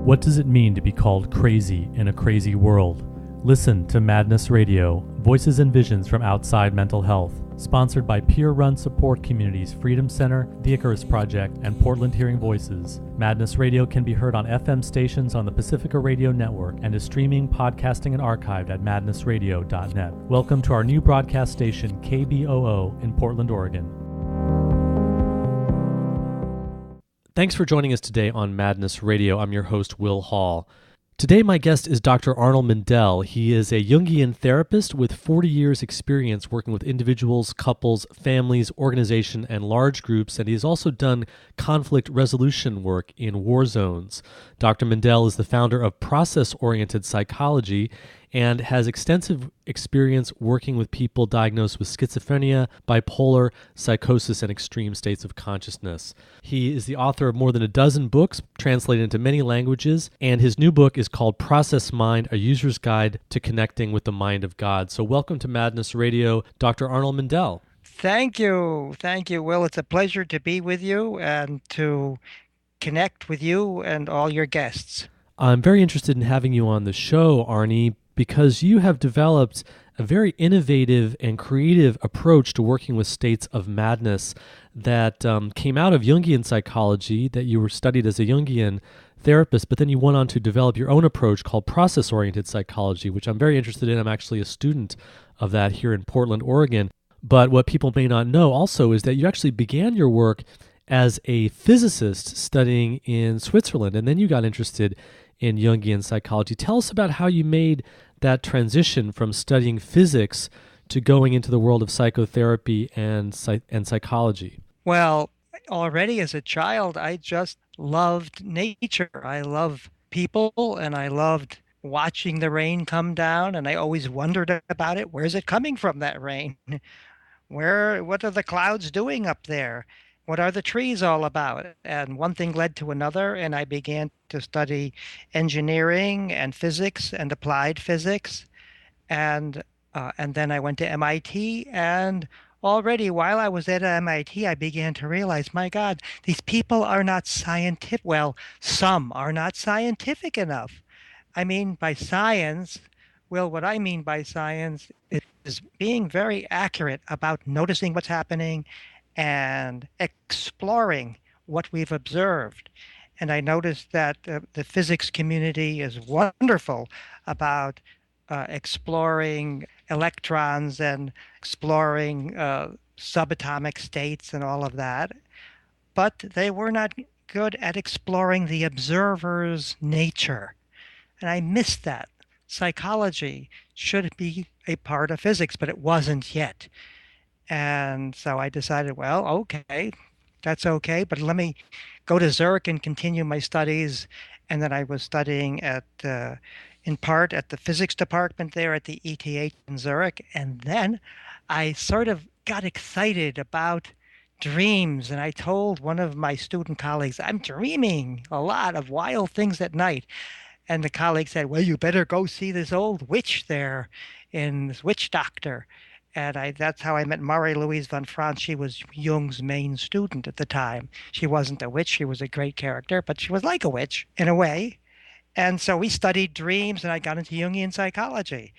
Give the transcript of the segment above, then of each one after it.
What does it mean to be called crazy in a crazy world? Listen to Madness Radio, voices and visions from outside mental health. Sponsored by peer-run support communities Freedom Center, the Icarus Project, and Portland Hearing Voices. Madness Radio can be heard on FM stations on the Pacifica Radio Network and is streaming, podcasting, and archived at madnessradio.net. Welcome to our new broadcast station, KBOO, in Portland, Oregon. Thanks for joining us today on Madness Radio. I'm your host, Will Hall. Today, my guest is Dr. Arnold Mindell. He is a Jungian therapist with 40 years' experience working with individuals, couples, families, organizations, and large groups, and he has also done conflict resolution work in war zones. Dr. Mindell is the founder of process-oriented psychology and has extensive experience working with people diagnosed with schizophrenia, bipolar, psychosis, and extreme states of consciousness. He is the author of more than a dozen books translated into many languages, and his new book is called Process Mind, A User's Guide to Connecting with the Mind of God. So welcome to Madness Radio, Dr. Arnold Mindell. Thank you. Thank you, Will. It's a pleasure to be with you and to connect with you and all your guests. I'm very interested in having you on the show, Arnie, because you have developed a very innovative and creative approach to working with states of madness that came out of Jungian psychology, that you were studied as a Jungian therapist, but then you went on to develop your own approach called process-oriented psychology, which I'm very interested in. I'm actually a student of that here in Portland, Oregon. But what people may not know also is that you actually began your work as a physicist studying in Switzerland, and then you got interested in Jungian psychology. Tell us about how you made that transition from studying physics to going into the world of psychotherapy and psychology. Well, already as a child, I just loved nature. I loved people, and I loved watching the rain come down, and I always wondered about it. Where's it coming from, that rain? What are the clouds doing up there? What are the trees all about? And one thing led to another, and I began to study engineering and physics and applied physics. And then I went to MIT, and already while I was at MIT, I began to realize, my God, these people are not scientific. Well, some are not scientific enough. I mean, by science, well, what I mean by science is being very accurate about noticing what's happening and exploring what we've observed. And I noticed that the physics community is wonderful about exploring electrons and exploring subatomic states and all of that. But they were not good at exploring the observer's nature. And I missed that. Psychology should be a part of physics, but it wasn't yet. And so I decided, well, okay, that's okay, but let me go to Zurich and continue my studies. And then I was studying in part at the physics department there at the ETH in Zurich. And then I sort of got excited about dreams. And I told one of my student colleagues, I'm dreaming a lot of wild things at night. And the colleague said, well, you better go see this old witch there, in this witch doctor. And that's how I met Marie-Louise von Franz. She was Jung's main student at the time. She wasn't a witch. She was a great character, but she was like a witch in a way. And so we studied dreams, and I got into Jungian psychology.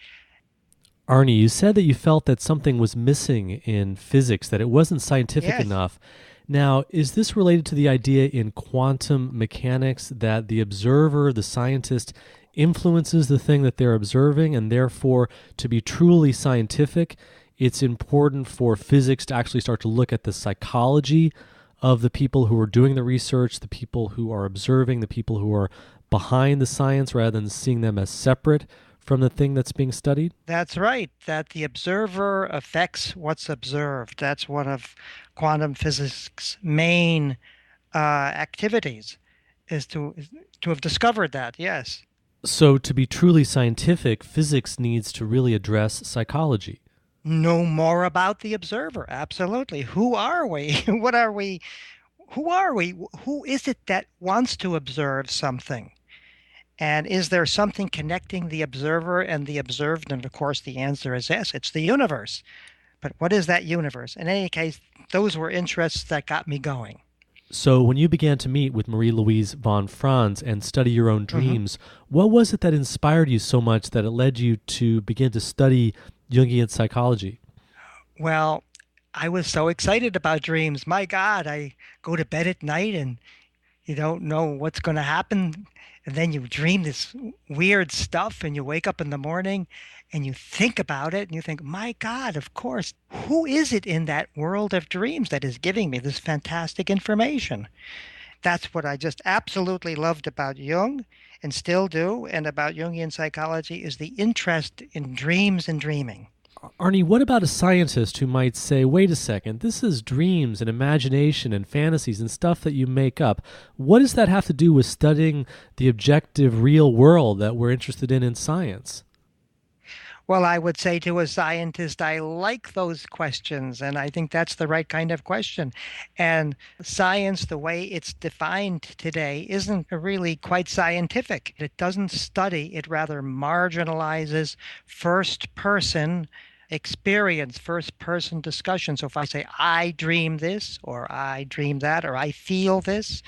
Arnie, you said that you felt that something was missing in physics, that it wasn't scientific enough. Now, is this related to the idea in quantum mechanics that the observer, the scientist, influences the thing that they're observing, and therefore, to be truly scientific, it's important for physics to actually start to look at the psychology of the people who are doing the research, the people who are observing, the people who are behind the science, rather than seeing them as separate from the thing that's being studied? That's right, that the observer affects what's observed. That's one of quantum physics' main activities, is to have discovered that, yes. So to be truly scientific, physics needs to really address psychology. Know more about the observer, absolutely. Who are we? What are we? Who are we? Who is it that wants to observe something? And is there something connecting the observer and the observed? And of course, the answer is yes, it's the universe. But what is that universe? In any case, those were interests that got me going. So, when you began to meet with Marie Louise von Franz and study your own Hmm. dreams, what was it that inspired you so much that it led you to begin to study Jungian psychology? Well, I was so excited about dreams. My God, I go to bed at night and you don't know what's going to happen. And then you dream this weird stuff and you wake up in the morning and you think about it and you think, my God, of course, who is it in that world of dreams that is giving me this fantastic information? That's what I just absolutely loved about Jung and still do, and about Jungian psychology is the interest in dreams and dreaming. Arnie, what about a scientist who might say, wait a second, this is dreams and imagination and fantasies and stuff that you make up? What does that have to do with studying the objective real world that we're interested in science? Well, I would say to a scientist, I like those questions, and I think that's the right kind of question. And science, the way it's defined today, isn't really quite scientific. It doesn't study, it rather marginalizes first person experience, first person discussion. So if I say, I dream this, or I dream that, or I feel this,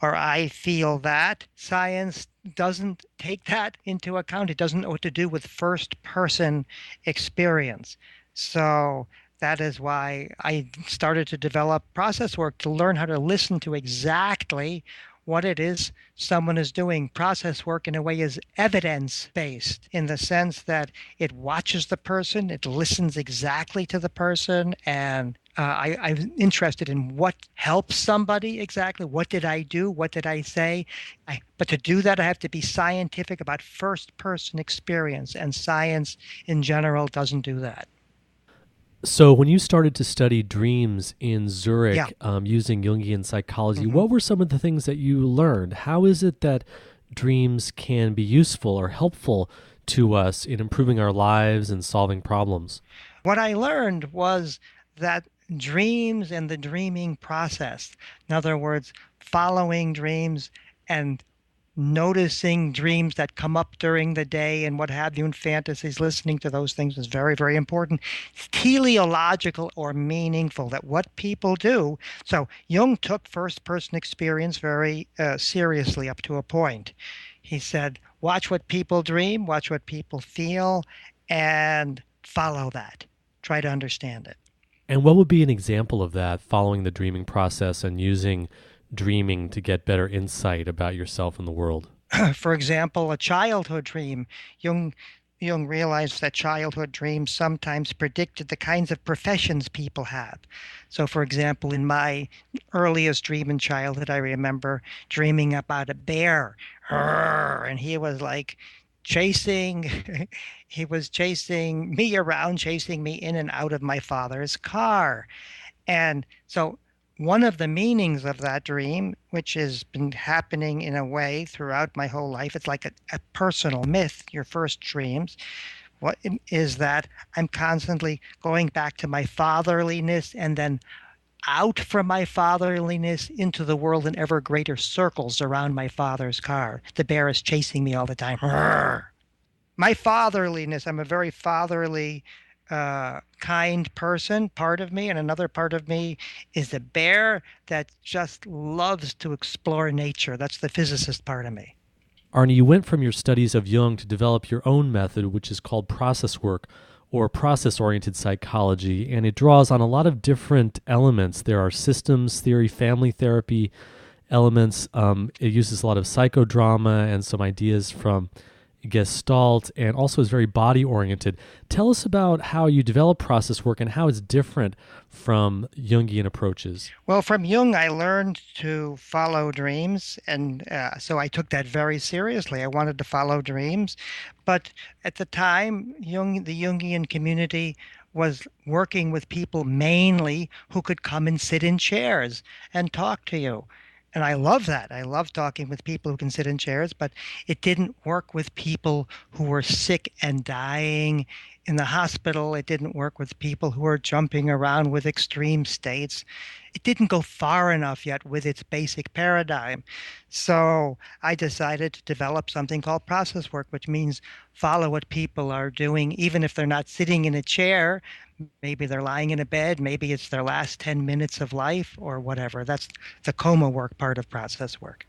or I feel that, science doesn't take that into account. It doesn't know what to do with first person experience. So that is why I started to develop process work to learn how to listen to exactly what it is someone is doing. Process work, in a way, is evidence based in the sense that it watches the person, it listens exactly to the person, and I'm interested in what helps somebody exactly. What did I do? What did I say? But to do that, I have to be scientific about first person experience, and science in general doesn't do that. So, when you started to study dreams in Yeah. Zurich using Jungian psychology, Hmm. what were some of the things that you learned? How is it that dreams can be useful or helpful to us in improving our lives and solving problems? What I learned was that dreams and the dreaming process, in other words, following dreams and noticing dreams that come up during the day and what have you in fantasies, listening to those things is very, very important. It's teleological or meaningful that what people do. So Jung took first person experience very seriously up to a point. He said, watch what people dream, watch what people feel, and follow that. Try to understand it. And what would be an example of that, following the dreaming process and using dreaming to get better insight about yourself and the world? For example, a childhood dream. Jung, Jung realized that childhood dreams sometimes predicted the kinds of professions people have. So, for example, in my earliest dream in childhood, I remember dreaming about a bear, and he was like chasing, he was chasing me around, chasing me in and out of my father's car. And so one of the meanings of that dream, which has been happening in a way throughout my whole life, it's like a personal myth, your first dreams. What is that I'm constantly going back to my fatherliness and then out from my fatherliness into the world in ever greater circles around my father's car. The bear is chasing me all the time. My fatherliness. I'm a very fatherly, kind person, part of me, and another part of me is a bear that just loves to explore nature. That's the physicist part of me. Arnie, you went from your studies of Jung to develop your own method, which is called process work or process oriented psychology, and it draws on a lot of different elements. There are systems theory, family therapy elements. It uses a lot of psychodrama and some ideas from Gestalt, and also is very body oriented. Tell us about how you develop process work and how it's different from Jungian approaches. Well, from Jung, I learned to follow dreams, and so I took that very seriously. I wanted to follow dreams, but at the time, the Jungian community was working with people mainly who could come and sit in chairs and talk to you. And I love that. I love talking with people who can sit in chairs, but it didn't work with people who were sick and dying in the hospital. It didn't work with people who were jumping around with extreme states. It didn't go far enough yet with its basic paradigm. So I decided to develop something called process work, which means follow what people are doing, even if they're not sitting in a chair. Maybe they're lying in a bed. Maybe it's their last 10 minutes of life or whatever. That's the coma work part of process work.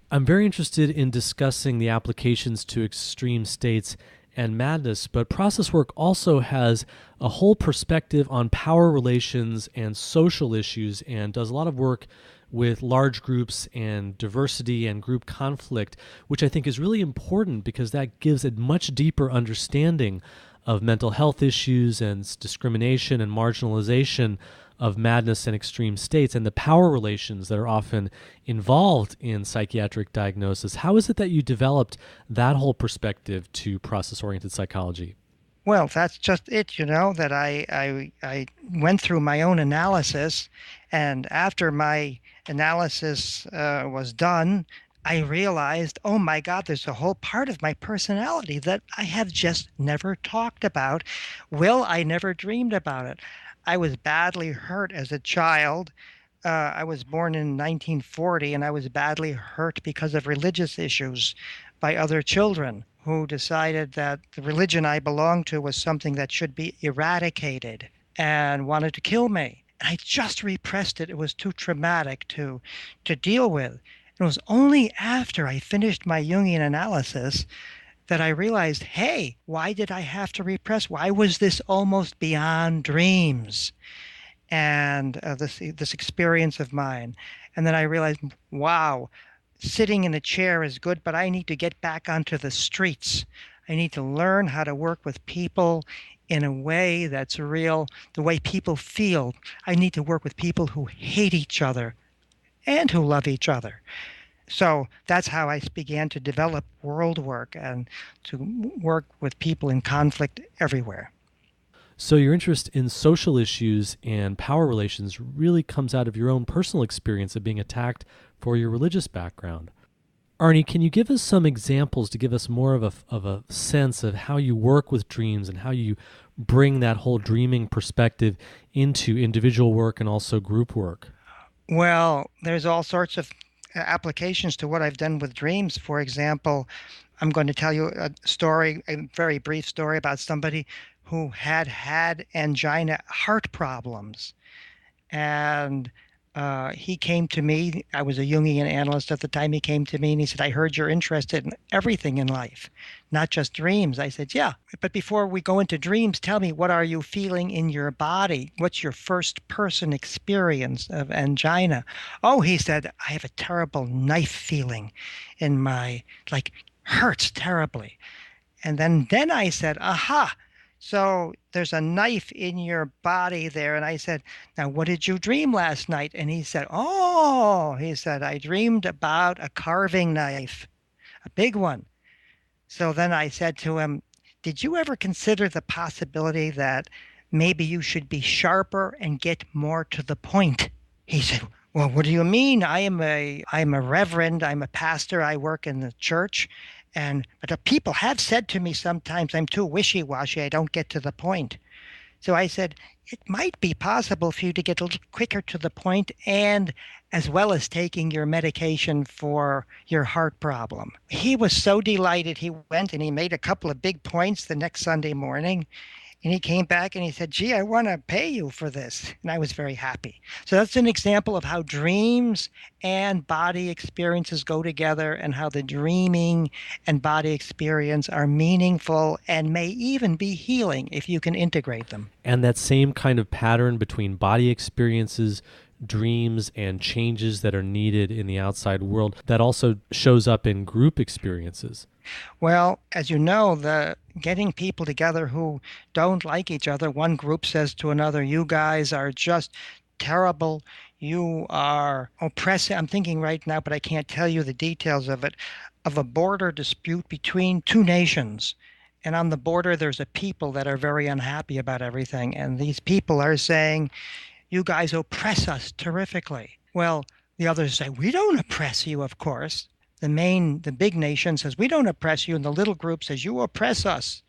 I'm very interested in discussing the applications to extreme states and madness, but process work also has a whole perspective on power relations and social issues and does a lot of work with large groups and diversity and group conflict, which I think is really important because that gives a much deeper understanding of mental health issues and discrimination and marginalization of madness and extreme states and the power relations that are often involved in psychiatric diagnosis. How is it that you developed that whole perspective to process-oriented psychology? Well, that's just it, that I went through my own analysis, and after my analysis was done, I realized, oh my God, there's a whole part of my personality that I have just never talked about. I never dreamed about it. I was badly hurt as a child. I was born in 1940, and I was badly hurt because of religious issues by other children who decided that the religion I belonged to was something that should be eradicated and wanted to kill me. And I just repressed it. It was too traumatic to deal with. It was only after I finished my Jungian analysis that I realized, hey, why did I have to repress? Why was this almost beyond dreams? And this experience of mine. And then I realized, wow, sitting in a chair is good, but I need to get back onto the streets. I need to learn how to work with people in a way that's real, the way people feel. I need to work with people who hate each other and who love each other. So that's how I began to develop world work and to work with people in conflict everywhere. So your interest in social issues and power relations really comes out of your own personal experience of being attacked for your religious background. Arnie, can you give us some examples to give us more of a sense of how you work with dreams and how you bring that whole dreaming perspective into individual work and also group work? Well, there's all sorts of applications to what I've done with dreams. For example, I'm going to tell you a story, a very brief story about somebody who had angina heart problems. And he came to me. I was a Jungian analyst at the time. He came to me and he said, I heard you're interested in everything in life, not just dreams. I said, yeah. But before we go into dreams, tell me, what are you feeling in your body? What's your first person experience of angina? Oh, he said, I have a terrible knife feeling in my, like, hurts terribly. And then I said, aha. So there's a knife in your body there. And I said, now, what did you dream last night? And he said, I dreamed about a carving knife, a big one. So then I said to him, did you ever consider the possibility that maybe you should be sharper and get more to the point? He said, well, what do you mean? I'm a reverend. I'm a pastor. I work in the church. But the people have said to me sometimes I'm too wishy-washy. I don't get to the point. So I said, it might be possible for you to get a little quicker to the point, and as well as taking your medication for your heart problem. He was so delighted. He went and he made a couple of big points the next Sunday morning. And he came back and he said, gee, I want to pay you for this. And I was very happy. So that's an example of how dreams and body experiences go together, and how the dreaming and body experience are meaningful and may even be healing if you can integrate them. And that same kind of pattern between body experiences, dreams, and changes that are needed in the outside world, that also shows up in group experiences. Well, as you know, the getting people together who don't like each other, one group says to another, you guys are just terrible. You are oppressive. I'm thinking right now, but I can't tell you the details of it, of a border dispute between two nations. And on the border, there's a people that are very unhappy about everything. And these people are saying, you guys oppress us terrifically. Well, the others say, we don't oppress you, of course. The big nation says, we don't oppress you. And the little group says, you oppress us.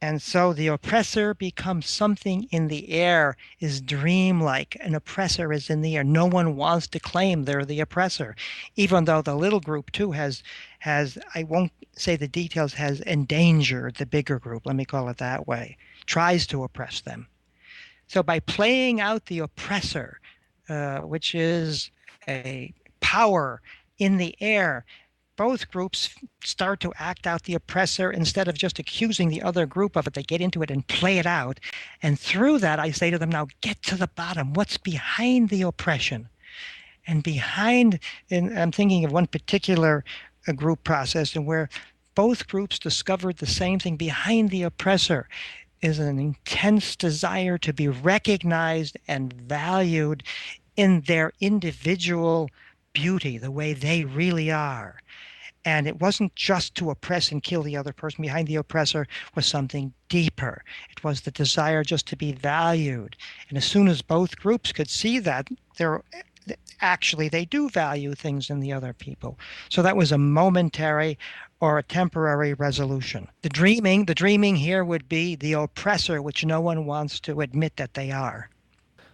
And so the oppressor becomes something in the air, is dreamlike. An oppressor is in the air. No one wants to claim they're the oppressor, even though the little group too has, I won't say the details, has endangered the bigger group. Let me call it that way. Tries to oppress them. So by playing out the oppressor, which is a power in the air, both groups start to act out the oppressor instead of just accusing the other group of it. They get into it and play it out. And through that, I say to them, now get to the bottom. What's behind the oppression? And behind, and I'm thinking of one particular group process and where both groups discovered the same thing. Behind the oppressor is an intense desire to be recognized and valued in their individual beauty, the way they really are. And it wasn't just to oppress and kill the other person. Behind the oppressor was something deeper. It was the desire just to be valued. And as soon as both groups could see that, they're actually they do value things in the other people. So that was a momentary or a temporary resolution. The dreaming here would be the oppressor, which no one wants to admit that they are.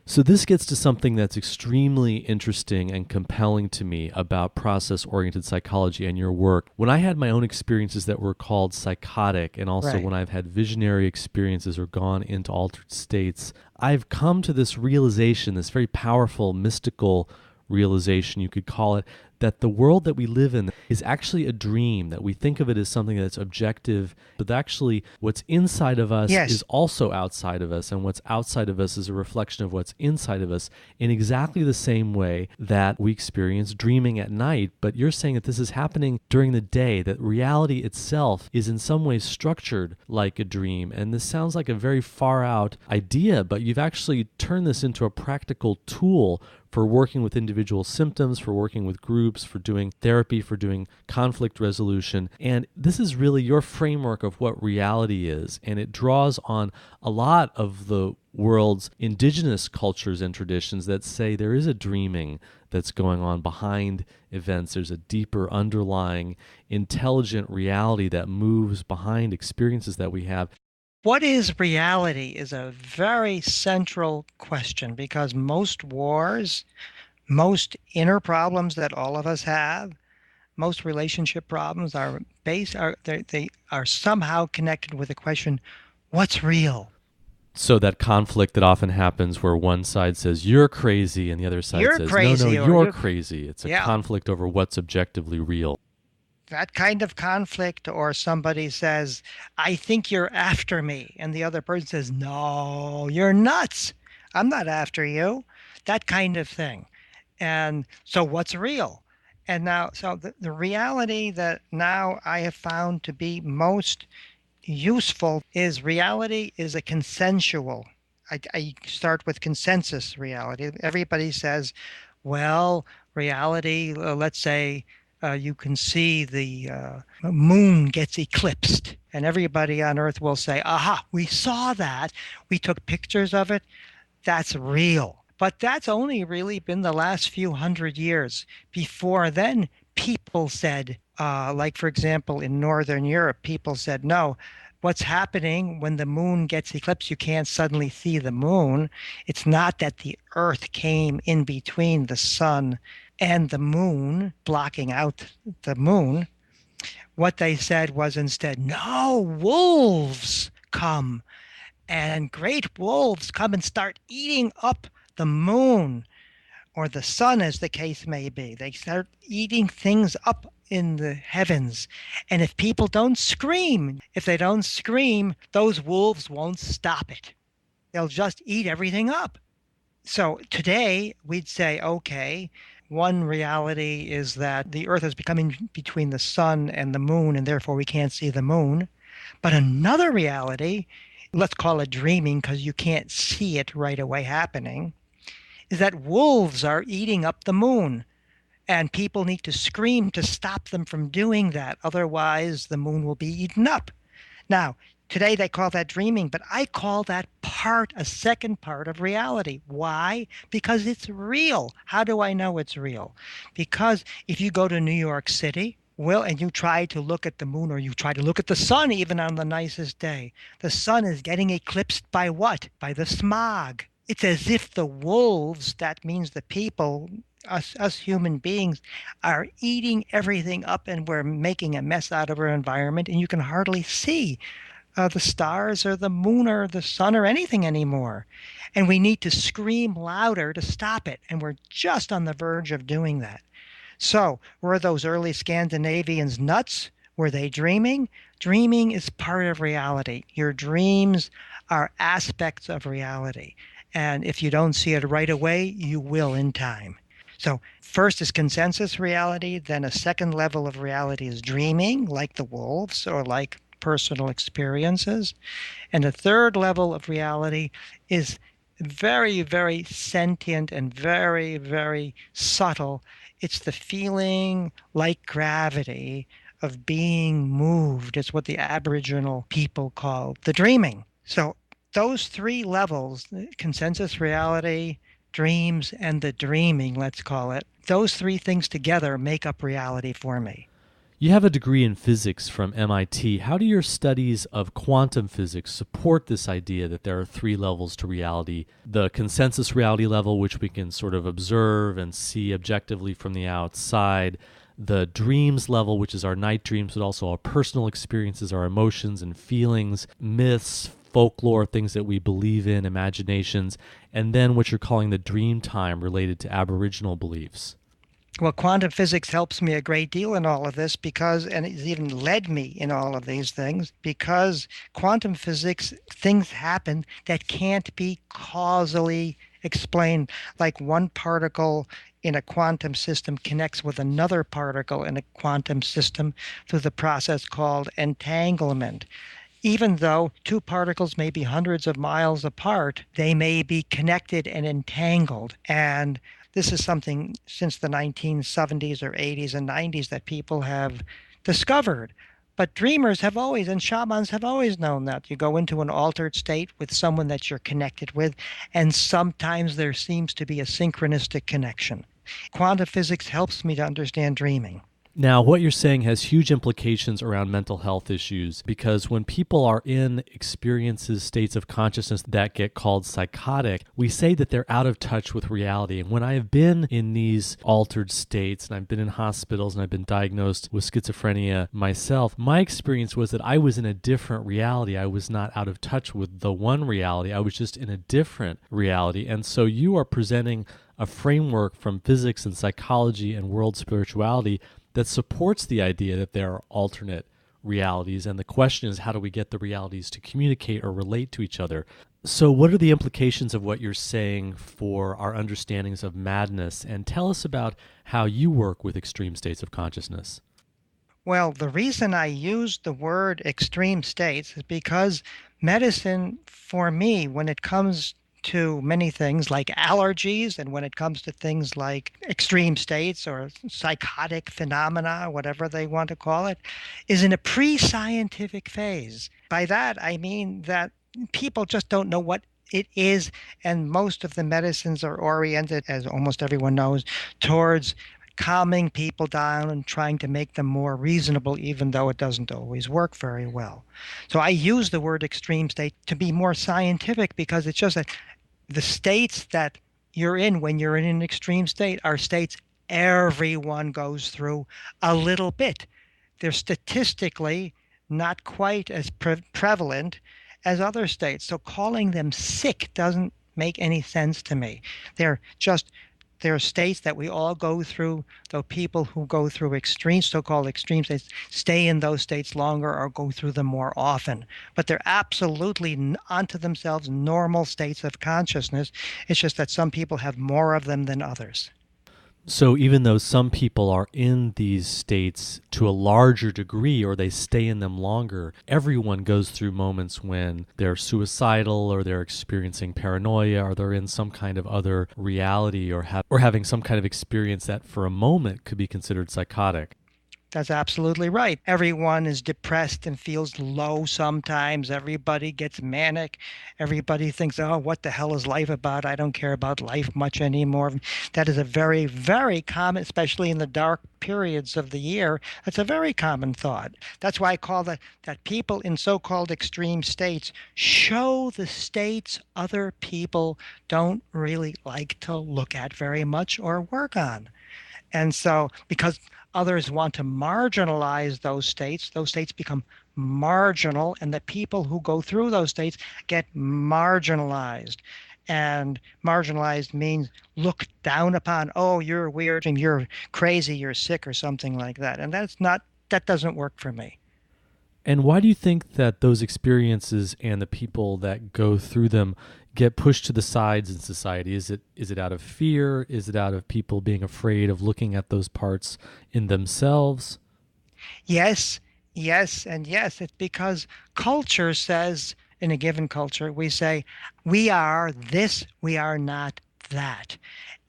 So this gets to something that's extremely interesting and compelling to me about process-oriented psychology and your work. When I had my own experiences that were called psychotic, and also Right. when I've had visionary experiences or gone into altered states, I've come to this realization, this very powerful, mystical realization, you could call it, that the world that we live in is actually a dream, that we think of it as something that's objective, but actually what's inside of us Yes. is also outside of us, and what's outside of us is a reflection of what's inside of us in exactly the same way that we experience dreaming at night. But you're saying that this is happening during the day, that reality itself is in some ways structured like a dream. And this sounds like a very far out idea, but you've actually turned this into a practical tool for working with individual symptoms, for working with groups, for doing therapy, for doing conflict resolution. And this is really your framework of what reality is. And it draws on a lot of the world's indigenous cultures and traditions that say there is a dreaming that's going on behind events. There's a deeper underlying intelligent reality that moves behind experiences that we have. What is reality is a very central question because most wars, most inner problems that all of us have, most relationship problems they are somehow connected with the question, what's real? So that conflict that often happens where one side says, you're crazy, and the other side You're says, no, crazy or you're crazy. It's a yeah, conflict over what's objectively real. that kind of conflict, or somebody says, I think you're after me, and the other person says, no, you're nuts. I'm not after you. That kind of thing. And so what's real? And now, so the reality that now I have found to be most useful is reality is a consensual. I start with consensus reality. Everybody says, well, reality, let's say you can see the moon gets eclipsed, and everybody on Earth will say, aha, we saw that. We took pictures of it. That's real. But that's only really been the last few hundred years. Before then, people said, like for example, in Northern Europe, people said, no, what's happening when the moon gets eclipsed, you can't suddenly see the moon. It's not that the Earth came in between the sun and the moon, blocking out the moon. What they said was instead, no, wolves come and great wolves come and start eating up the moon or the sun, as the case may be. They start eating things up in the heavens. And if people don't scream, if they don't scream, those wolves won't stop it. They'll just eat everything up. So today we'd say, okay, one reality is that the Earth is becoming between the sun and the moon, and therefore we can't see the moon. But another reality, let's call it dreaming because you can't see it right away happening, is that wolves are eating up the moon. And people need to scream to stop them from doing that. Otherwise, the moon will be eaten up. Now, today they call that dreaming, but I call that a second part of reality. Why? Because it's real. How do I know it's real? Because if you go to New York City, well, and you try to look at the moon or you try to look at the sun even on the nicest day, the sun is getting eclipsed by what? By the smog. It's as if the wolves, that means the people, us human beings, are eating everything up and we're making a mess out of our environment and you can hardly see the stars or the moon or the sun or anything anymore. And we need to scream louder to stop it. And we're just on the verge of doing that. So, were those early Scandinavians nuts? Were they dreaming? Dreaming is part of reality. Your dreams are aspects of reality. And if you don't see it right away, you will in time. So, first is consensus reality, then a second level of reality is dreaming, like the wolves or like personal experiences. And a third level of reality is very, very sentient and very, very subtle. It's the feeling like gravity of being moved. It's what the Aboriginal people call the dreaming. So those three levels, consensus reality, dreams, and the dreaming, let's call it, those three things together make up reality for me. You have a degree in physics from MIT. How do your studies of quantum physics support this idea that there are three levels to reality? The consensus reality level, which we can sort of observe and see objectively from the outside. The dreams level, which is our night dreams, but also our personal experiences, our emotions and feelings, myths, folklore, things that we believe in, imaginations, and then what you're calling the dream time related to Aboriginal beliefs. Well, quantum physics helps me a great deal in all of this because, and it's even led me in all of these things, because quantum physics, things happen that can't be causally explained. Like one particle in a quantum system connects with another particle in a quantum system through the process called entanglement. Even though two particles may be hundreds of miles apart, they may be connected and entangled. And this is something since the 1970s or 80s and 90s that people have discovered. But dreamers have always, and shamans have always known that. You go into an altered state with someone that you're connected with, and sometimes there seems to be a synchronistic connection. Quantum physics helps me to understand dreaming. Now, what you're saying has huge implications around mental health issues because when people are in experiences, states of consciousness that get called psychotic, we say that they're out of touch with reality. And when I have been in these altered states, and I've been in hospitals and I've been diagnosed with schizophrenia myself, my experience was that I was in a different reality. I was not out of touch with the one reality. I was just in a different reality. And so you are presenting a framework from physics and psychology and world spirituality that supports the idea that there are alternate realities. And the question is, how do we get the realities to communicate or relate to each other? So what are the implications of what you're saying for our understandings of madness? And tell us about how you work with extreme states of consciousness. Well, the reason I use the word extreme states is because medicine, for me, when it comes to many things like allergies and when it comes to things like extreme states or psychotic phenomena, whatever they want to call it, is in a pre-scientific phase. By that, I mean that people just don't know what it is, and most of the medicines are oriented, as almost everyone knows, towards calming people down and trying to make them more reasonable, even though it doesn't always work very well. So I use the word extreme state to be more scientific because it's just that the states that you're in when you're in an extreme state are states everyone goes through a little bit. They're statistically not quite as prevalent as other states. So calling them sick doesn't make any sense to me. They're just there are states that we all go through, though people who go through extreme, so-called extreme states, stay in those states longer or go through them more often. But they're absolutely unto themselves normal states of consciousness. It's just that some people have more of them than others. So even though some people are in these states to a larger degree or they stay in them longer, everyone goes through moments when they're suicidal or they're experiencing paranoia or they're in some kind of other reality or having some kind of experience that for a moment could be considered psychotic. That's absolutely right. Everyone is depressed and feels low sometimes. Everybody gets manic. Everybody thinks, oh, what the hell is life about? I don't care about life much anymore. That is a very, very common, especially in the dark periods of the year. That's a very common thought. That's why I call that people in so-called extreme states show the states other people don't really like to look at very much or work on. And so, because others want to marginalize those states become marginal, and the people who go through those states get marginalized. And marginalized means looked down upon. Oh, you're weird and you're crazy, you're sick, or something like that. And that doesn't work for me. And why do you think that those experiences and the people that go through them get pushed to the sides in society? Is it out of fear? Is it out of people being afraid of looking at those parts in themselves? Yes, yes, and yes. It's because culture says, in a given culture, we say, we are this, we are not that.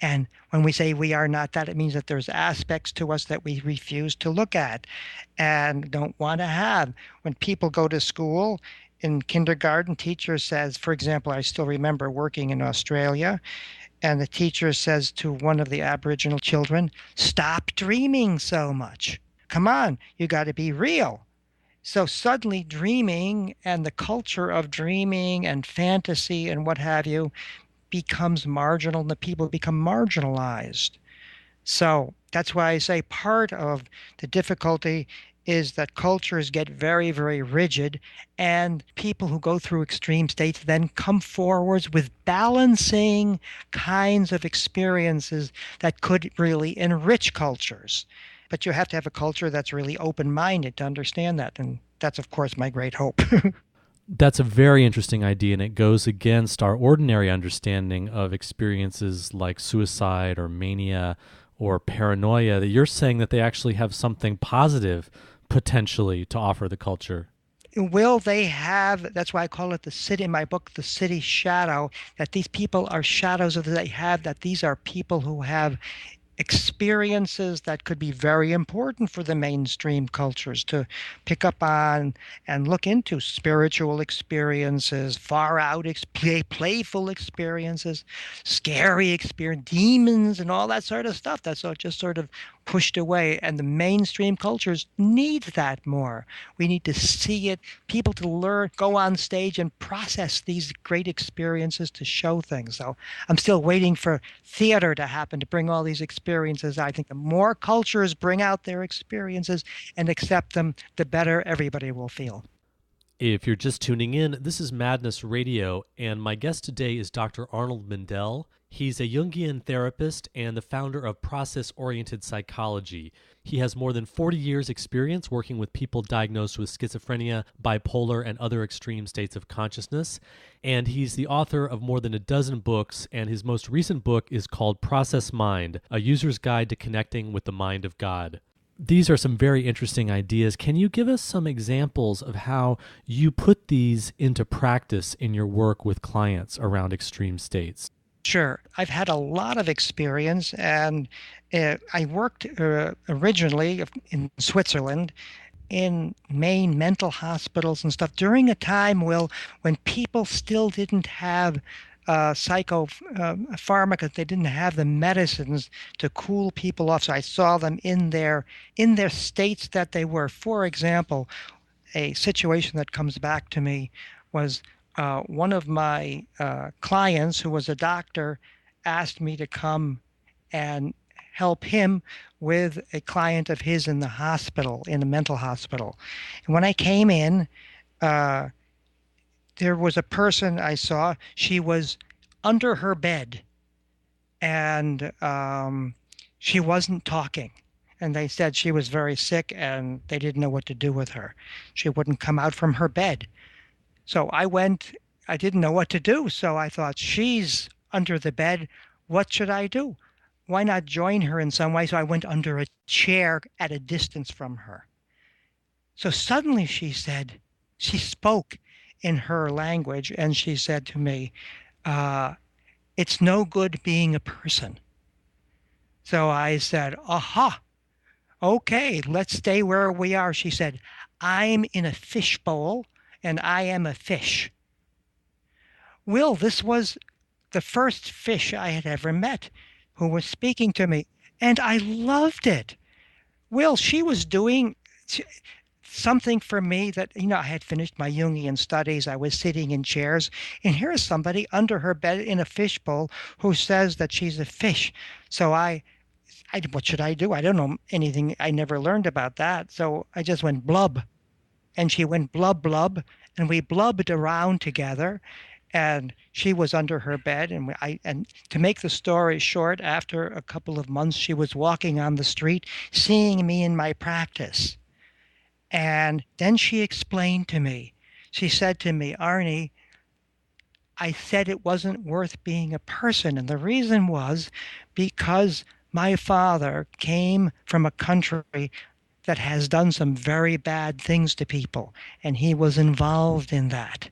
And when we say we are not that, it means that there's aspects to us that we refuse to look at and don't want to have. When people go to school, in kindergarten, teacher says, for example, I still remember working in Australia, and the teacher says to one of the Aboriginal children, stop dreaming so much. Come on, you got to be real. So suddenly dreaming and the culture of dreaming and fantasy and what have you becomes marginal and the people become marginalized. So that's why I say part of the difficulty is that cultures get very, very rigid, and people who go through extreme states then come forwards with balancing kinds of experiences that could really enrich cultures. But you have to have a culture that's really open-minded to understand that. And that's, of course, my great hope. That's a very interesting idea, and it goes against our ordinary understanding of experiences like suicide or mania or paranoia, that you're saying that they actually have something positive potentially to offer the culture. Will they have, that's why I call it the city in my book, the city shadow, that these people are shadows of that they have, that these are people who have experiences that could be very important for the mainstream cultures to pick up on and look into spiritual experiences, far out, playful experiences, scary experience, demons, and all that sort of stuff. That's all just sort of pushed away. And the mainstream cultures need that more. We need to see it, people to learn, go on stage and process these great experiences to show things. So I'm still waiting for theater to happen to bring all these experiences. I think the more cultures bring out their experiences and accept them, the better everybody will feel. If you're just tuning in, this is Madness Radio, and my guest today is Dr. Arnold Mindell. He's a Jungian therapist and the founder of process-oriented psychology. He has more than 40 years' experience working with people diagnosed with schizophrenia, bipolar, and other extreme states of consciousness. And he's the author of more than a dozen books, and his most recent book is called Process Mind, A User's Guide to Connecting with the Mind of God. These are some very interesting ideas. Can you give us some examples of how you put these into practice in your work with clients around extreme states? Sure. I've had a lot of experience, and I worked originally in Switzerland in main mental hospitals and stuff during a time, Will, when people still didn't have pharmaca, they didn't have the medicines to cool people off. So I saw them in their states that they were. For example, a situation that comes back to me was one of my clients, who was a doctor, asked me to come and help him with a client of his in the hospital, in a mental hospital. And when I came in, uh, there was a person I saw. She was under her bed, and she wasn't talking. And they said she was very sick and they didn't know what to do with her. She wouldn't come out from her bed. So I didn't know what to do. So I thought, she's under the bed. What should I do? Why not join her in some way? So I went under a chair at a distance from her. So suddenly she spoke in her language, and she said to me, it's no good being a person. So I said, aha, okay, let's stay where we are. She said, I'm in a fishbowl and I am a fish. Will, this was the first fish I had ever met who was speaking to me, and I loved it. Will, she was doing something for me that, I had finished my Jungian studies. I was sitting in chairs, and here's somebody under her bed in a fishbowl who says that she's a fish. So what should I do? I don't know anything. I never learned about that. So I just went blub. and she went blub blub, and we blubbed around together, and she was under her bed, and to make the story short, after a couple of months she was walking on the street seeing me in my practice. And then she explained to me, she said to me, Arnie, I said it wasn't worth being a person. And the reason was because my father came from a country that has done some very bad things to people, and he was involved in that.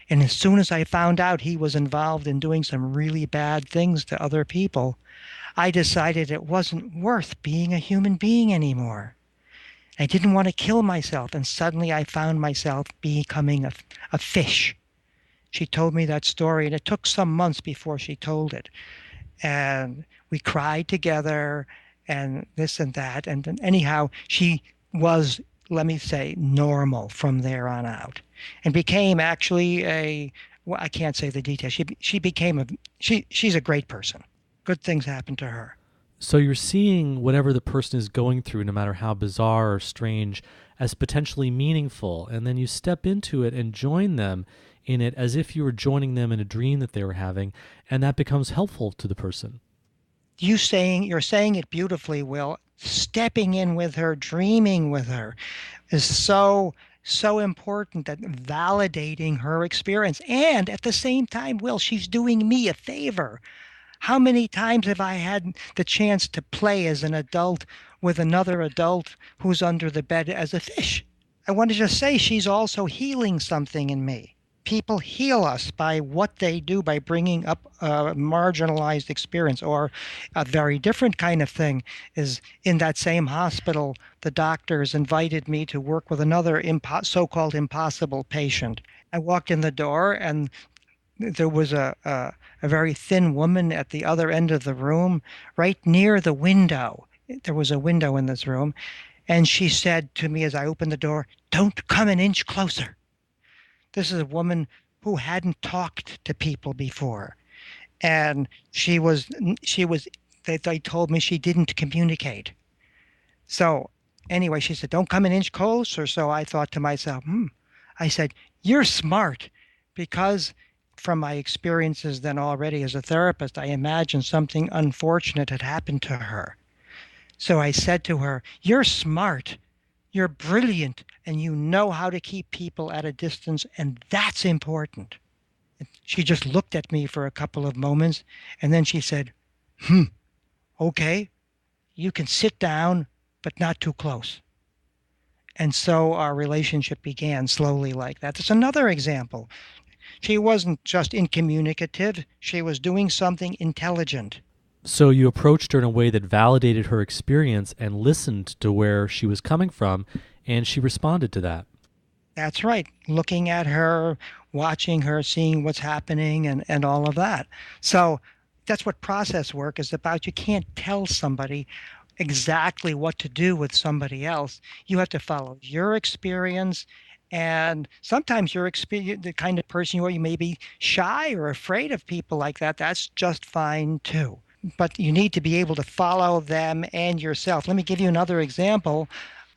And as soon as I found out he was involved in doing some really bad things to other people, I decided it wasn't worth being a human being anymore. I didn't want to kill myself, and suddenly I found myself becoming a fish. She told me that story, and it took some months before she told it. And we cried together and this and that. And then anyhow, she was, let me say, normal from there on out, and became actually well, I can't say the details. She became she's a great person. Good things happened to her. So you're seeing whatever the person is going through, no matter how bizarre or strange, as potentially meaningful, and then you step into it and join them in it as if you were joining them in a dream that they were having, and that becomes helpful to the person. You're saying it beautifully, Will. Stepping in with her, dreaming with her is so important, that validating her experience. And at the same time, Will, she's doing me a favor. How many times have I had the chance to play as an adult with another adult who's under the bed as a fish? I want to just say she's also healing something in me. People heal us by what they do, by bringing up a marginalized experience. Or a very different kind of thing is, in that same hospital, the doctors invited me to work with another so-called impossible patient. I walked in the door, and there was a very thin woman at the other end of the room, right near the window. There was a window in this room. And she said to me as I opened the door, "Don't come an inch closer." This is a woman who hadn't talked to people before. And they told me she didn't communicate. So anyway, she said, "Don't come an inch closer." So I thought to myself, I said, "You're smart," because from my experiences then already as a therapist, I imagined something unfortunate had happened to her. So I said to her, "You're smart. You're brilliant, and you know how to keep people at a distance, and that's important." She just looked at me for a couple of moments, and then she said, "Okay, you can sit down, but not too close." And so our relationship began slowly like that. That's another example. She wasn't just incommunicative, she was doing something intelligent. So you approached her in a way that validated her experience and listened to where she was coming from, and she responded to that. That's right. Looking at her, watching her, seeing what's happening, and all of that. So that's what process work is about. You can't tell somebody exactly what to do with somebody else. You have to follow your experience. And sometimes you're the kind of person you may be shy or afraid of people like that. That's just fine too. But you need to be able to follow them and yourself. Let me give you another example.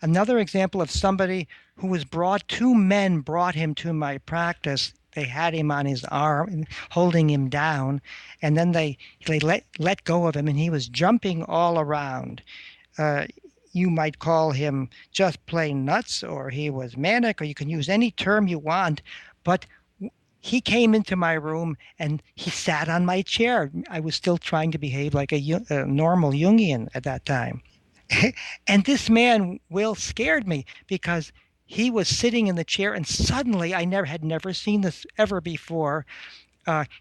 Another example of somebody who was two men brought him to my practice. They had him on his arm, holding him down, and then they let go of him, and he was jumping all around. You might call him just plain nuts, or he was manic, or you can use any term you want. But he came into my room and he sat on my chair. I was still trying to behave like a normal Jungian at that time. And this man, Will, scared me because he was sitting in the chair, and suddenly I had never seen this ever before.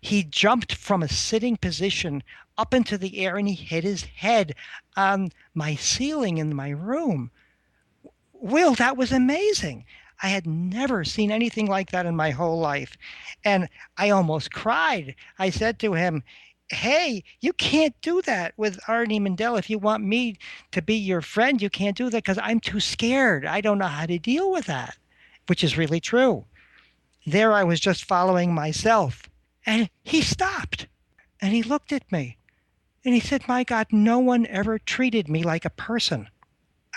He jumped from a sitting position up into the air, and he hit his head on my ceiling in my room. Will, that was amazing. I had never seen anything like that in my whole life. And I almost cried. I said to him, "Hey, you can't do that with Arnie Mindell. If you want me to be your friend, you can't do that because I'm too scared. I don't know how to deal with that," which is really true. There I was just following myself. And he stopped and he looked at me and he said, "My God, no one ever treated me like a person."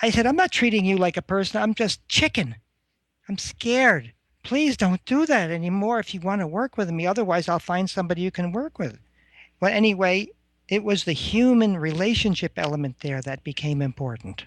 I said, "I'm not treating you like a person. I'm just chicken. I'm scared. Please don't do that anymore if you want to work with me. Otherwise, I'll find somebody you can work with. Well, anyway, it was the human relationship element there that became important.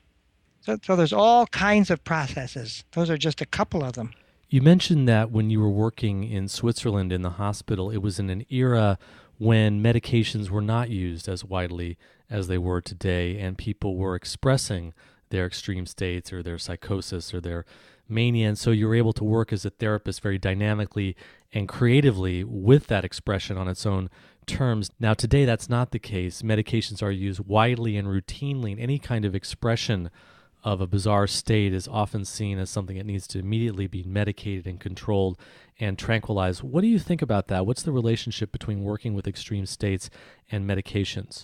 So there's all kinds of processes. Those are just a couple of them. You mentioned that when you were working in Switzerland in the hospital, it was in an era when medications were not used as widely as they were today, and people were expressing their extreme states or their psychosis or their mania. And so you were able to work as a therapist very dynamically and creatively with that expression on its own terms. Now, today, that's not the case. Medications are used widely and routinely, and any kind of expression of a bizarre state is often seen as something that needs to immediately be medicated and controlled and tranquilized. What do you think about that? What's the relationship between working with extreme states and medications?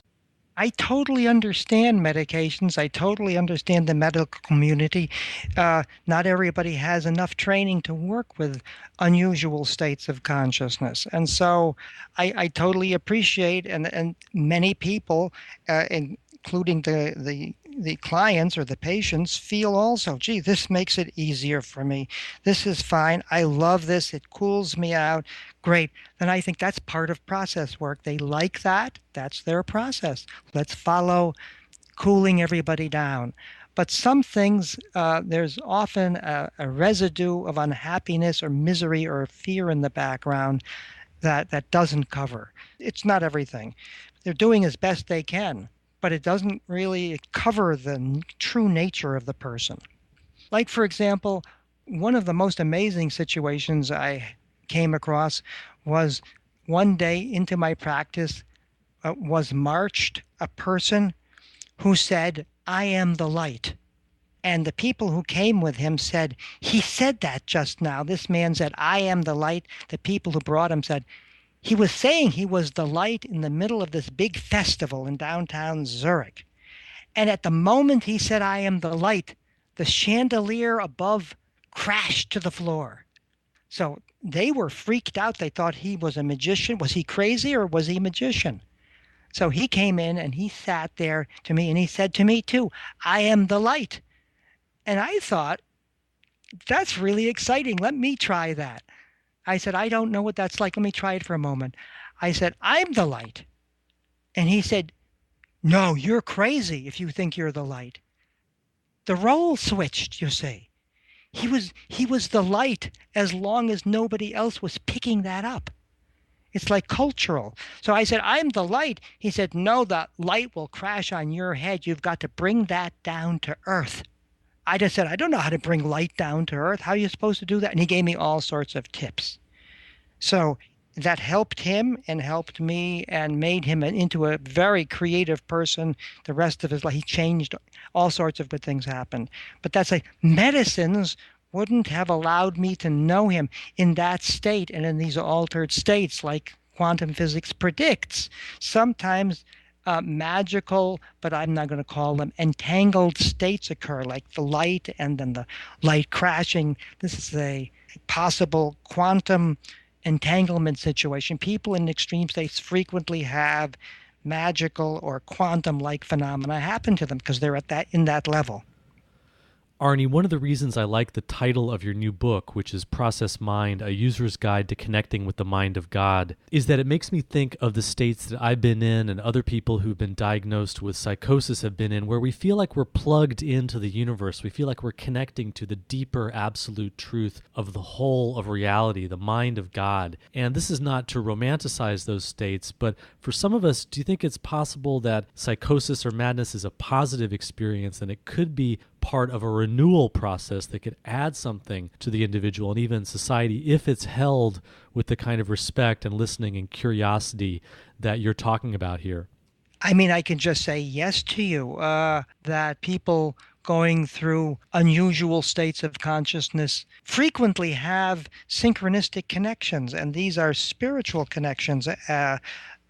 I totally understand medications. I totally understand the medical community. Not everybody has enough training to work with unusual states of consciousness. And so I totally appreciate, and many people, including the clients or the patients, feel also, gee, this makes it easier for me. This is fine. I love this. It cools me out. Great. Then I think that's part of process work. They like that. That's their process. Let's follow cooling everybody down. But some things, there's often a residue of unhappiness or misery or fear in the background that doesn't cover. It's not everything. They're doing as best they can, but it doesn't really cover the true nature of the person. Like, for example, one of the most amazing situations I came across was one day into my practice was marched a person who said, "I am the light." And the people who came with him said, "He said that just now." This man said, "I am the light." The people who brought him said, he was saying he was the light in the middle of this big festival in downtown Zurich. And at the moment he said, "I am the light," the chandelier above crashed to the floor. So they were freaked out. They thought he was a magician. Was he crazy or was he a magician? So he came in and he sat there to me and he said to me too, "I am the light." And I thought, that's really exciting. Let me try that. I said, "I don't know what that's like. Let me try it for a moment." I said, "I'm the light." And he said, "No, you're crazy if you think you're the light." The role switched, you see. He was the light as long as nobody else was picking that up. It's like cultural. So I said, "I'm the light." He said, "No, the light will crash on your head. You've got to bring that down to earth." I just said, "I don't know how to bring light down to earth. How are you supposed to do that?" And he gave me all sorts of tips. So that helped him and helped me and made him into a very creative person the rest of his life. He changed, all sorts of good things happened. But that's like medicines wouldn't have allowed me to know him in that state and in these altered states like quantum physics predicts. Sometimes magical, but I'm not going to call them entangled states occur, like the light and then the light crashing. This is a possible quantum entanglement situation. People in extreme states frequently have magical or quantum-like phenomena happen to them because they're at that in that level. Arnie, one of the reasons I like the title of your new book, which is Process Mind, A User's Guide to Connecting with the Mind of God, is that it makes me think of the states that I've been in and other people who've been diagnosed with psychosis have been in, where we feel like we're plugged into the universe. We feel like we're connecting to the deeper absolute truth of the whole of reality, the mind of God. And this is not to romanticize those states, but for some of us, do you think it's possible that psychosis or madness is a positive experience and it could be part of a renewal process that could add something to the individual and even society if it's held with the kind of respect and listening and curiosity that you're talking about here? I mean, I can just say yes to you, that people going through unusual states of consciousness frequently have synchronistic connections, and these are spiritual connections.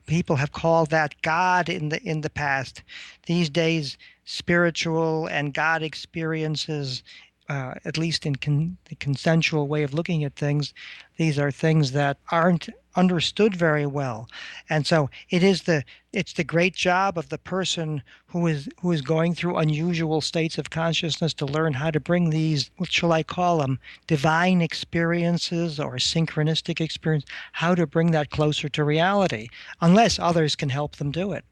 People have called that God in the past. These days, spiritual and God experiences, at least in the consensual way of looking at things, these are things that aren't understood very well. And so it's the great job of the person who is going through unusual states of consciousness to learn how to bring these, what shall I call them, divine experiences or synchronistic experience, how to bring that closer to reality, unless others can help them do it.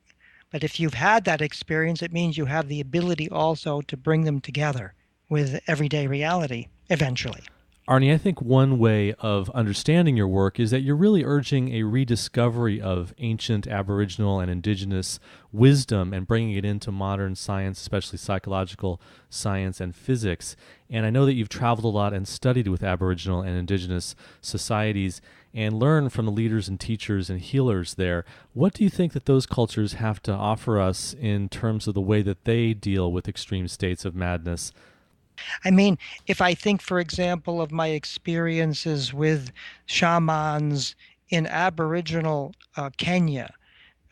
But if you've had that experience, it means you have the ability also to bring them together with everyday reality eventually. Arnie, I think one way of understanding your work is that you're really urging a rediscovery of ancient Aboriginal and Indigenous wisdom and bringing it into modern science, especially psychological science and physics. And I know that you've traveled a lot and studied with Aboriginal and Indigenous societies and learned from the leaders and teachers and healers there. What do you think that those cultures have to offer us in terms of the way that they deal with extreme states of madness? I mean, if I think, for example, of my experiences with shamans in Aboriginal Kenya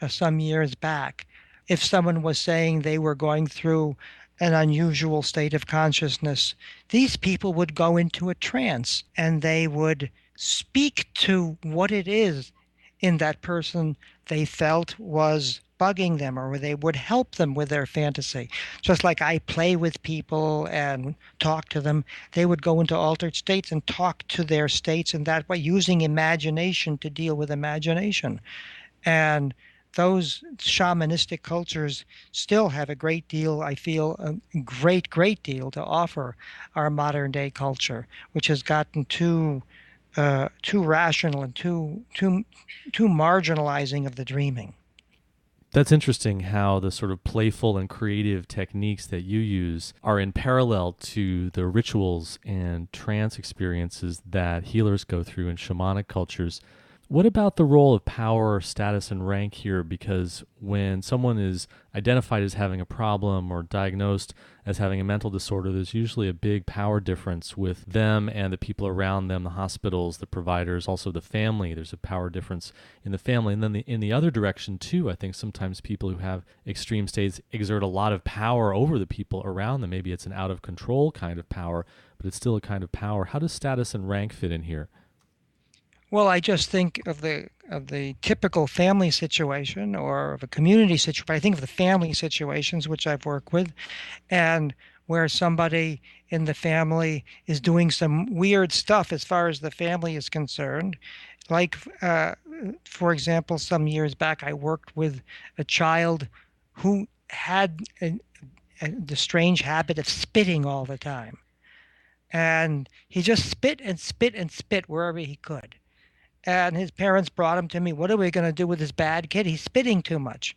some years back, if someone was saying they were going through an unusual state of consciousness, these people would go into a trance and they would speak to what it is in that person they felt was bugging them, or they would help them with their fantasy. Just like I play with people and talk to them, they would go into altered states and talk to their states in that way, using imagination to deal with imagination. And those shamanistic cultures still have a great deal, I feel, a great deal to offer our modern day culture, which has gotten too rational and too marginalizing of the dreaming. That's interesting how the sort of playful and creative techniques that you use are in parallel to the rituals and trance experiences that healers go through in shamanic cultures. What about the role of power, status, and rank here? Because when someone is identified as having a problem or diagnosed as having a mental disorder, there's usually a big power difference with them and the people around them, the hospitals, the providers, also the family. There's a power difference in the family. And then in the other direction, too, I think sometimes people who have extreme states exert a lot of power over the people around them. Maybe it's an out-of-control kind of power, but it's still a kind of power. How does status and rank fit in here? Well, I just think of the typical family situation or of a community situation. I think of the family situations which I've worked with, and where somebody in the family is doing some weird stuff as far as the family is concerned. Like, for example, some years back, I worked with a child who had the strange habit of spitting all the time. And he just spit and spit and spit wherever he could. And his parents brought him to me. What are we going to do with this bad kid? He's spitting too much.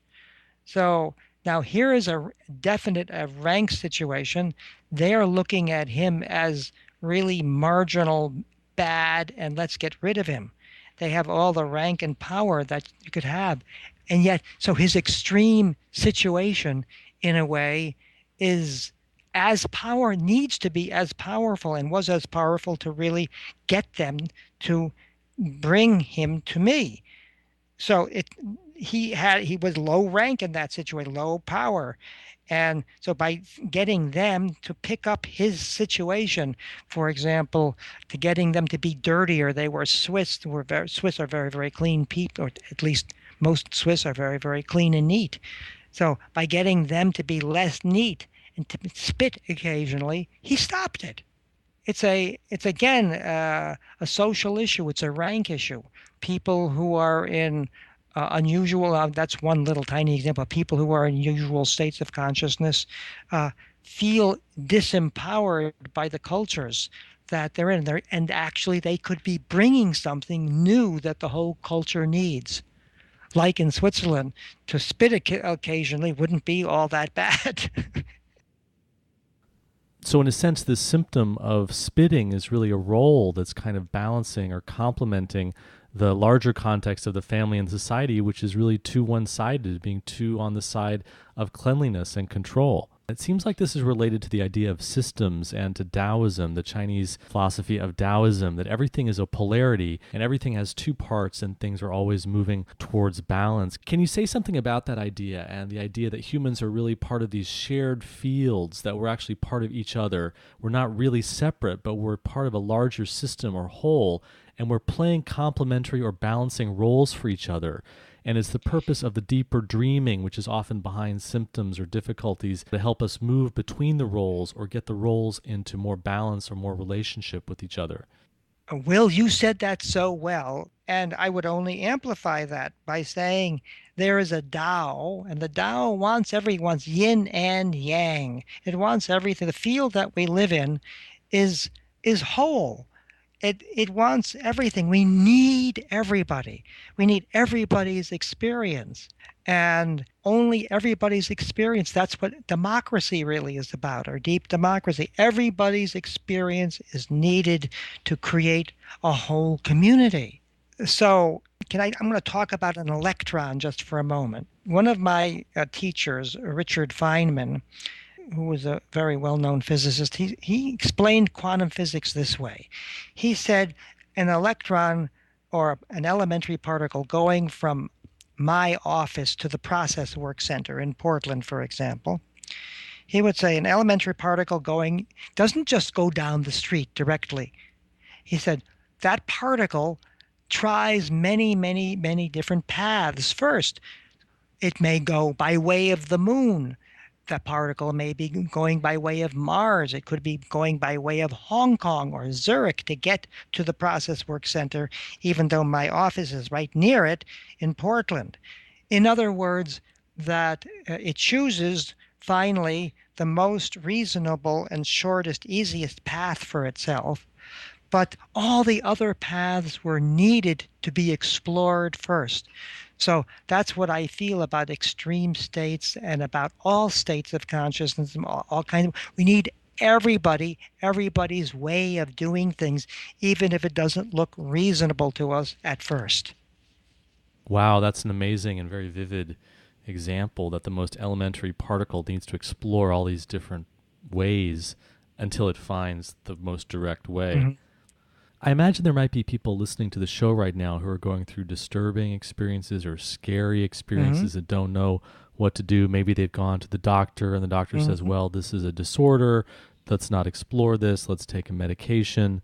So now here is a definite rank situation. They are looking at him as really marginal, bad, and let's get rid of him. They have all the rank and power that you could have. And yet, so his extreme situation, in a way, is as power needs to be as powerful and was as powerful to really get them to bring him to me. So he was low rank in that situation, low power. And so by getting them to pick up his situation, for example, to getting them to be dirtier, they were Swiss. Swiss are very, very clean people, or at least most Swiss are very, very clean and neat. So by getting them to be less neat and to spit occasionally, he stopped it. It's again a social issue. It's a rank issue. People who are in unusual, that's one little tiny example. People who are in unusual states of consciousness feel disempowered by the cultures that they're in there, and actually they could be bringing something new that the whole culture needs. Like in Switzerland, to spit occasionally wouldn't be all that bad. So in a sense, this symptom of spitting is really a role that's kind of balancing or complementing the larger context of the family and society, which is really too one-sided, being too on the side of cleanliness and control. It seems like this is related to the idea of systems and to Taoism, the Chinese philosophy of Taoism, that everything is a polarity and everything has two parts and things are always moving towards balance. Can you say something about that idea and the idea that humans are really part of these shared fields, that we're actually part of each other? We're not really separate, but we're part of a larger system or whole, and we're playing complementary or balancing roles for each other. And it's the purpose of the deeper dreaming, which is often behind symptoms or difficulties, to help us move between the roles or get the roles into more balance or more relationship with each other. Will, you said that so well. And I would only amplify that by saying there is a Tao, and the Tao wants everyone's yin and yang. It wants everything. The field that we live in is is whole. It wants everything. We need everybody. We need everybody's experience. And only everybody's experience, that's what democracy really is about, or deep democracy. Everybody's experience is needed to create a whole community. So I'm going to talk about an electron just for a moment. One of my teachers, Richard Feynman, who was a very well-known physicist, he explained quantum physics this way. He said an electron or an elementary particle going from my office to the process work center in Portland, for example, he would say an elementary particle going doesn't just go down the street directly. He said that particle tries many, many, many different paths first. It may go by way of the moon. That particle may be going by way of Mars. It could be going by way of Hong Kong or Zurich to get to the process work center, even though my office is right near it in Portland. In other words, that it chooses finally the most reasonable and shortest, easiest path for itself. But all the other paths were needed to be explored first. So that's what I feel about extreme states and about all states of consciousness, all kinds of, we need everybody's way of doing things, even if it doesn't look reasonable to us at first. Wow, that's an amazing and very vivid example that the most elementary particle needs to explore all these different ways until it finds the most direct way. Mm-hmm. I imagine there might be people listening to the show right now who are going through disturbing experiences or scary experiences that don't know what to do. Maybe they've gone to the doctor and the doctor says, well, this is a disorder. Let's not explore this. Let's take a medication.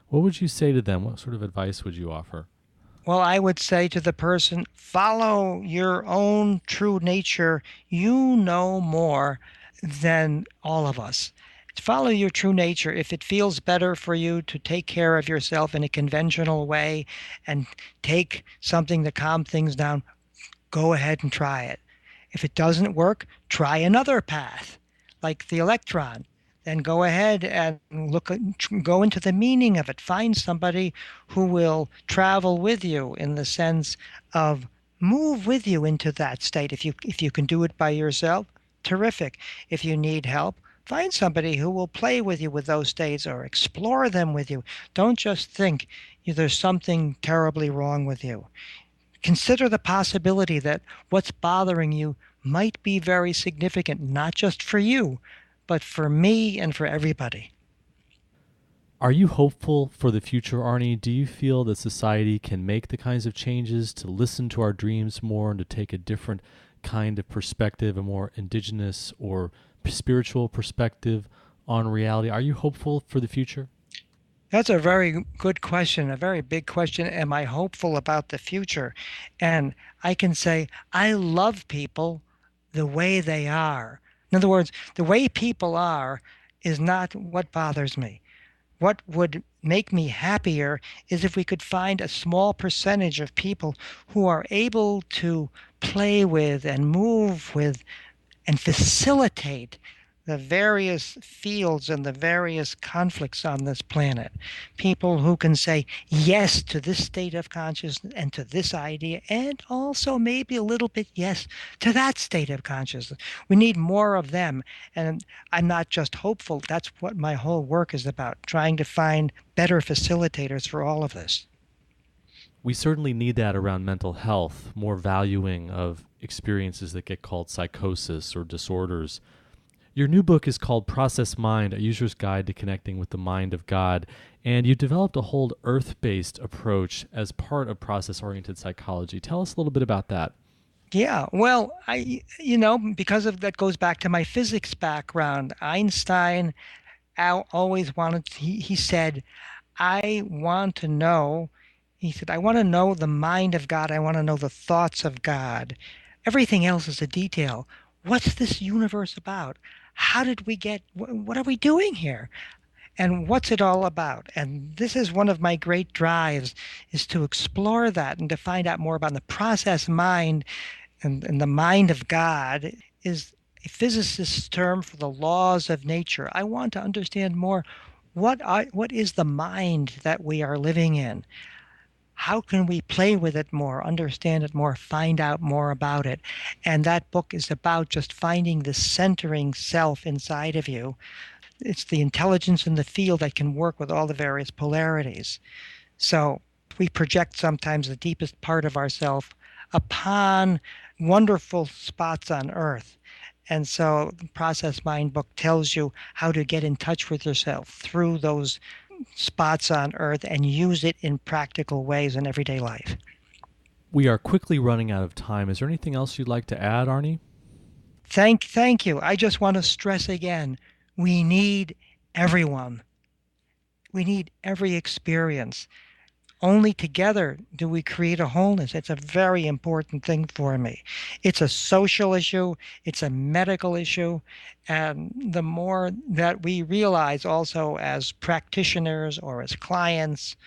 What would you say to them? What sort of advice would you offer? Well, I would say to the person, follow your own true nature. You know more than all of us. Follow your true nature. If it feels better for you to take care of yourself in a conventional way and take something to calm things down, go ahead and try it. If it doesn't work, try another path, like the electron. Then go ahead and go into the meaning of it. Find somebody who will travel with you in the sense of move with you into that state. If you can do it by yourself, terrific. If you need help, find somebody who will play with you with those states or explore them with you. Don't just think there's something terribly wrong with you. Consider the possibility that what's bothering you might be very significant, not just for you, but for me and for everybody. Are you hopeful for the future, Arnie? Do you feel that society can make the kinds of changes to listen to our dreams more and to take a different kind of perspective, a more indigenous or spiritual perspective on reality? Are you hopeful for the future? That's a very good question, a very big question. Am I hopeful about the future? And I can say, I love people the way they are. In other words, the way people are is not what bothers me. What would make me happier is if we could find a small percentage of people who are able to play with and move with and facilitate the various fields and the various conflicts on this planet. People who can say yes to this state of consciousness and to this idea, and also maybe a little bit yes to that state of consciousness. We need more of them. And I'm not just hopeful. That's what my whole work is about, trying to find better facilitators for all of this. We certainly need that around mental health, more valuing of experiences that get called psychosis or disorders. Your new book is called Process Mind, A User's Guide to Connecting with the Mind of God, and you developed a whole earth-based approach as part of process-oriented psychology. Tell us a little bit about that. Yeah, well, because of that goes back to my physics background. Einstein always wanted, he said, I want to know, he said, I want to know the mind of God. I want to know the thoughts of God. Everything else is a detail. What's this universe about? How did we get, what are we doing here? And what's it all about? And this is one of my great drives, is to explore that and to find out more about the process mind. And the mind of God is a physicist's term for the laws of nature. I want to understand more what is the mind that we are living in? How can we play with it more, understand it more, find out more about it? And that book is about just finding the centering self inside of you. It's the intelligence in the field that can work with all the various polarities. So we project sometimes the deepest part of ourself upon wonderful spots on earth. And so the Process Mind book tells you how to get in touch with yourself through those spots on earth and use it in practical ways in everyday life. We are quickly running out of time. Is there anything else you'd like to add, Arnie? Thank you. I just want to stress again, we need everyone. We need every experience. Only together do we create a wholeness. It's a very important thing for me. It's a social issue. It's a medical issue. And the more that we realize also as practitioners or as clients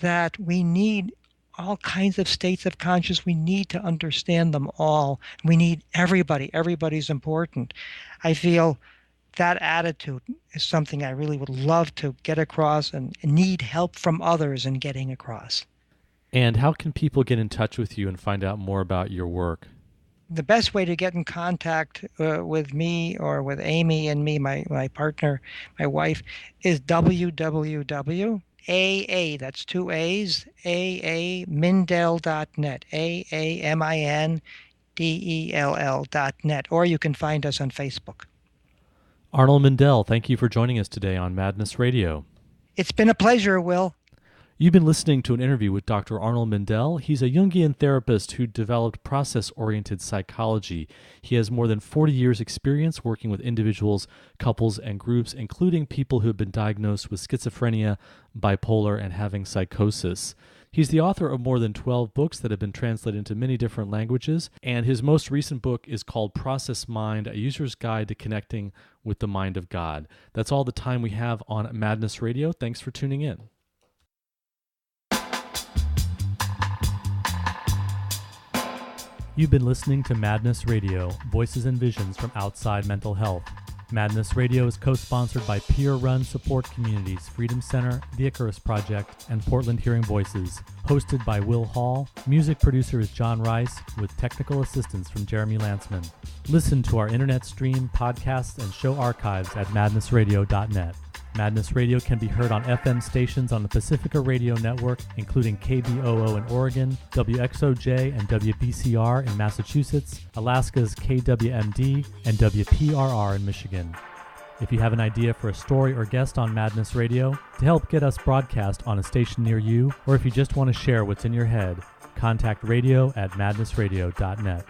that we need all kinds of states of consciousness, we need to understand them all. We need everybody. Everybody's important. I feel that attitude is something I really would love to get across and need help from others in getting across. And how can people get in touch with you and find out more about your work? The best way to get in contact with me or with Amy and me, my partner, my wife, is www.AA, that's two A's, Mindell.net, AAMINDELL.net, or you can find us on Facebook. Arnold Mindell, thank you for joining us today on Madness Radio. It's been a pleasure, Will. You've been listening to an interview with Dr. Arnold Mindell. He's a Jungian therapist who developed process-oriented psychology. He has more than 40 years' experience working with individuals, couples, and groups, including people who have been diagnosed with schizophrenia, bipolar, and having psychosis. He's the author of more than 12 books that have been translated into many different languages, and his most recent book is called Process Mind, A User's Guide to Connecting with the Mind of God. That's all the time we have on Madness Radio. Thanks for tuning in. You've been listening to Madness Radio, voices and visions from outside mental health. Madness Radio is co-sponsored by peer-run support communities Freedom Center, The Icarus Project, and Portland Hearing Voices. Hosted by Will Hall, music producer is John Rice, with technical assistance from Jeremy Lantzman. Listen to our internet stream, podcasts, and show archives at madnessradio.net. Madness Radio can be heard on FM stations on the Pacifica Radio Network, including KBOO in Oregon, WXOJ and WBCR in Massachusetts, Alaska's KWMD, and WPRR in Michigan. If you have an idea for a story or guest on Madness Radio to help get us broadcast on a station near you, or if you just want to share what's in your head, contact radio@madnessradio.net.